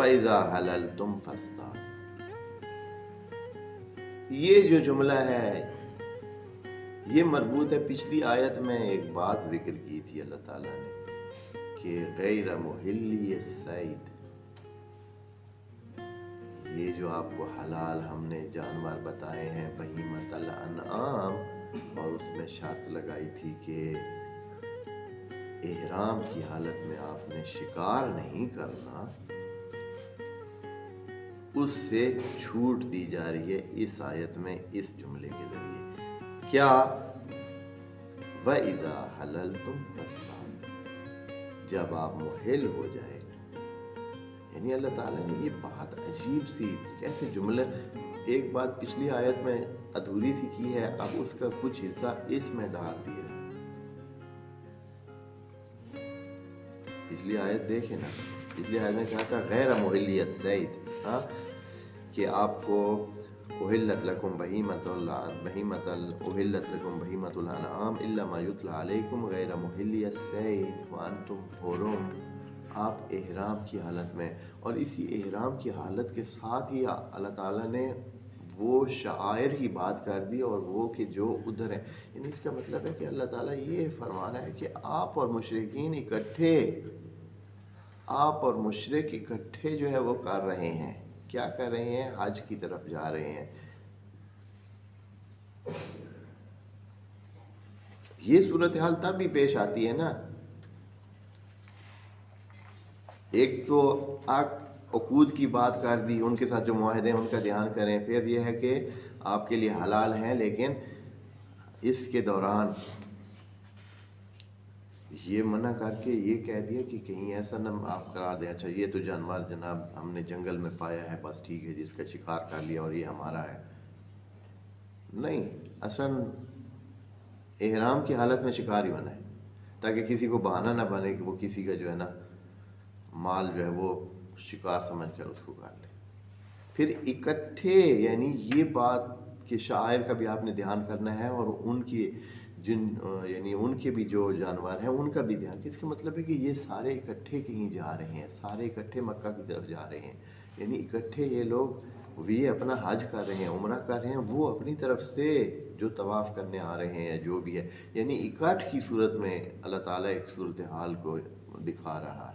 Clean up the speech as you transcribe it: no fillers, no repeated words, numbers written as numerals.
وَإِذَا حَلَلْتُمْ فَاصْطَادُوا۔ یہ جو جملہ ہے یہ مربوط ہے پچھلی آیت میں ایک بات ذکر کی تھی اللہ تعالیٰ نے کہ غیر محلی الصید، یہ جو آپ کو حلال ہم نے جانور بتائے ہیں بہیمۃ الانعام، اور اس میں شرط لگائی تھی کہ احرام کی حالت میں آپ نے شکار نہیں کرنا، اس سے چھوٹ دی جا رہی ہے اس آیت میں اس جملے کے ذریعے کیا؟ وَإِذَا حَلَلْتُمْ فَاصْطَادُوا، جب آپ محل ہو جائیں۔ یعنی اللہ تعالیٰ نے یہ بہت عجیب سی کیسے جملے، ایک بات پچھلی آیت میں ادھوری سی کی ہے، اب اس کا کچھ حصہ اس میں ڈال دیا۔ پچھلی آیت دیکھیں نا، پچھلی آیت میں کہا تھا غیر محلی الصید، کہ آپ کو احلت لکم بہیمۃ الانعام الا ما یتلی علیکم غیر محلی الصید وانتم حرم، آپ احرام کی حالت میں، اور اسی احرام کی حالت کے ساتھ ہی اللہ تعالیٰ نے وہ شعائر کی بات کر دی، اور وہ کہ جو ادھر ہیں، یعنی اس کا مطلب ہے کہ اللہ تعالیٰ یہ فرما رہا ہے کہ آپ اور مشرکین اکٹھے، آپ اور مشرک اکٹھے جو ہے وہ کر رہے ہیں، کیا کر رہے ہیں؟ حج کی طرف جا رہے ہیں۔ یہ صورتحال تب بھی پیش آتی ہے نا، ایک تو عقود کی بات کر دی، ان کے ساتھ جو معاہدے ہیں ان کا دھیان کریں، پھر یہ ہے کہ آپ کے لیے حلال ہیں، لیکن اس کے دوران یہ منع کر کے یہ کہہ دیا کہ کہیں ایسا نہ آپ قرار دیں اچھا یہ تو جانور جناب ہم نے جنگل میں پایا ہے، بس ٹھیک ہے جس کا شکار کر لیا اور یہ ہمارا ہے۔ نہیں، اصلاً احرام کی حالت میں شکار ہی منع ہے، تاکہ کسی کو بہانہ نہ بنے کہ وہ کسی کا جو ہے نا مال جو ہے وہ شکار سمجھ کر اس کو کر لے۔ پھر اکٹھے، یعنی یہ بات کہ شاعر کا بھی آپ نے دھیان کرنا ہے، اور ان کی یعنی ان کے بھی جو جانور ہیں ان کا بھی دھیان، اس کا مطلب ہے کہ یہ سارے اکٹھے کہیں جا رہے ہیں، سارے اکٹھے مکہ کی طرف جا رہے ہیں، یعنی اکٹھے یہ لوگ بھی اپنا حج کر رہے ہیں، عمرہ کر رہے ہیں، وہ اپنی طرف سے جو طواف کرنے آ رہے ہیں جو بھی ہے، یعنی اکٹھ کی صورت میں اللہ تعالیٰ ایک صورتحال کو دکھا رہا ہے۔